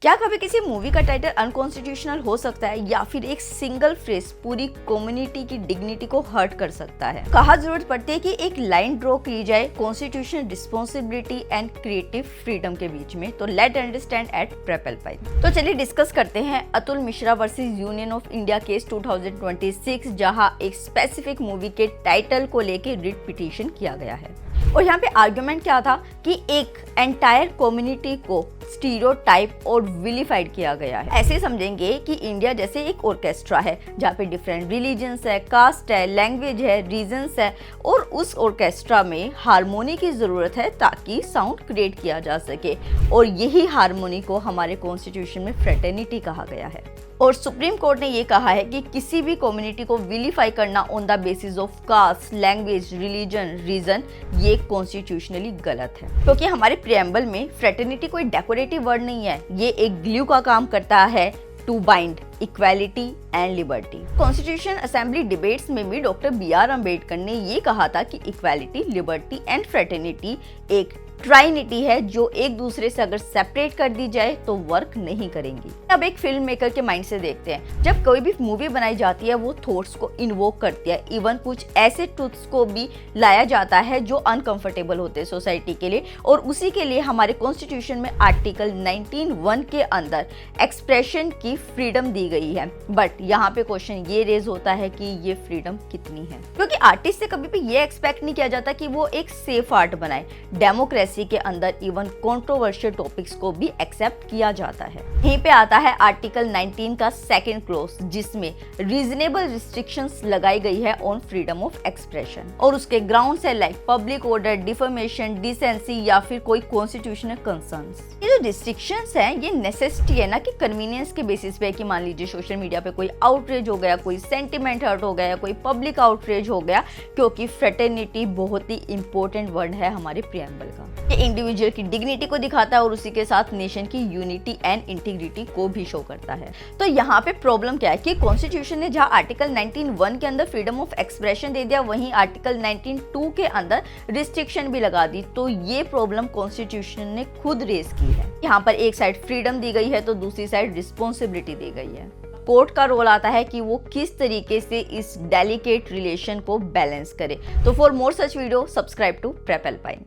क्या कभी किसी मूवी का टाइटल अनकॉन्स्टिट्यूशनल हो सकता है या फिर एक सिंगल फ्रेज पूरी कम्युनिटी की डिग्निटी को हर्ट कर सकता है। कहाँ जरूरत पड़ती है कि एक लाइन ड्रॉ की जाए constitutional responsibility and creative freedom के बीच में। तो लेट अंडरस्टैंड एट प्रेपल पाइन। तो चलिए डिस्कस करते हैं Atul Mishra versus union of India case 2026, जहां एक स्पेसिफिक मूवी के टाइटल को लेके रिट पिटीशन किया गया है। और यहाँ पे आर्गुमेंट क्या था कि एक एंटायर कम्युनिटी को स्टीरियोटाइप और विलिफाइड किया गया है। ऐसे समझेंगे कि इंडिया जैसे एक ऑर्केस्ट्रा है जहाँ पे डिफरेंट रिलीजन्स है, कास्ट है, लैंग्वेज है, रीजन्स है, और उस ऑर्केस्ट्रा में हारमोनी की जरूरत है ताकि साउंड क्रिएट किया जा सके। और यही हारमोनी को हमारे कॉन्स्टिट्यूशन में फ्रेटर्निटी कहा गया है। और सुप्रीम कोर्ट ने ये कहा है कि किसी भी कम्युनिटी को विलिफाई करना on the basis of caste, language, religion, region, ये कॉन्स्टिट्यूशनली गलत है, क्योंकि हमारे प्रियम्बल में फ्रेटर्निटी कोई डेकोरेटिव वर्ड नहीं है। ये एक ग्लू का काम करता है to bind equality and liberty. Constitution assembly debates में भी डॉक्टर बी.आर. अम्बेडकर ने ये कहा था कि इक्वालिटी, लिबर्टी एंड फ्रेटर्निटी एक ट्राइनिटी है जो एक दूसरे से अगर सेपरेट कर दी जाए तो वर्क नहीं करेंगी। अब एक फिल्म मेकर के माइंड से देखते हैं। जब कोई भी मूवी बनाई जाती है वो थॉट्स को इन्वोक करती है, इवन कुछ ऐसे ट्रुथ्स को भी लाया जाता है जो अनकंफर्टेबल होते हैं सोसाइटी के लिए। और उसी के लिए हमारे कॉन्स्टिट्यूशन में आर्टिकल 19(1) के अंदर एक्सप्रेशन की फ्रीडम दी गई है। बट यहाँ पे क्वेश्चन ये रेज होता है कि ये फ्रीडम कितनी है, क्योंकि आर्टिस्ट से कभी भी ये एक्सपेक्ट नहीं किया जाता कि वो एक सेफ आर्ट बनाए। डेमोक्रेसी के अंदर इवन कंट्रोवर्शियल टॉपिक्स को भी एक्सेप्ट किया जाता है। यहीं पे आता है आर्टिकल 19 का सेकंड क्लॉज, जिसमें रीजनेबल रिस्ट्रिक्शंस लगाई गई है ऑन फ्रीडम ऑफ एक्सप्रेशन। और उसके ग्राउंड्स है like public order, defamation, decency या फिर कोई कॉन्स्टिट्यूशनल कंसर्न्स। ये जो रिस्ट्रिक्शंस हैं ये नेसेसिटी है ना कि कन्वीनियंस के बेसिस पे, कि मान लीजिए सोशल मीडिया पे कोई आउटरेज हो गया, कोई सेंटिमेंट हर्ट हो गया, कोई पब्लिक आउटरेज हो गया, क्योंकि फ्रेटर्निटी बहुत ही इंपॉर्टेंट वर्ड है हमारे प्रियम्बल का। ये इंडिविजुअल की डिग्निटी को दिखाता है और उसी के साथ नेशन की यूनिटी एंड इंटीग्रिटी को भी शो करता है। तो यहाँ पे प्रॉब्लम क्या है कि कॉन्स्टिट्यूशन ने जहाँ आर्टिकल 19(1) के अंदर फ्रीडम ऑफ एक्सप्रेशन दे दिया, वहीं आर्टिकल 19(2) के अंदर रिस्ट्रिक्शन भी लगा दी। तो ये प्रॉब्लम कॉन्स्टिट्यूशन ने खुद रेज की है। यहाँ पर एक साइड फ्रीडम दी गई है तो दूसरी साइड रिस्पॉन्सिबिलिटी दी गई है। कोर्ट का रोल आता है कि वो किस तरीके से इस डेलिकेट रिलेशन को बैलेंस करे। तो for more such videos subscribe to Purple pine.